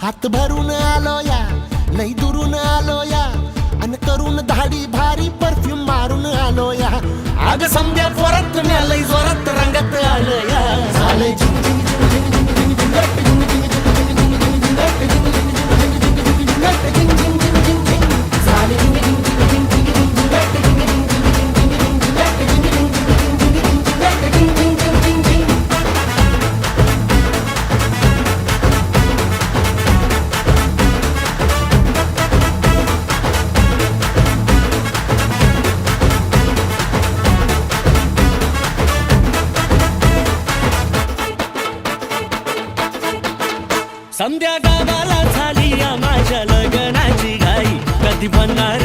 हात भरून आलो या, लई दुरून आलो या, अन करून धाडी भारी परफ्यूम मारून आलो या. अग समद्या पोरात लई जोरात रंगात आलो या. झाले समद्या गावाला झाली या माझ्या लग्नाची घाई. कधी बनणार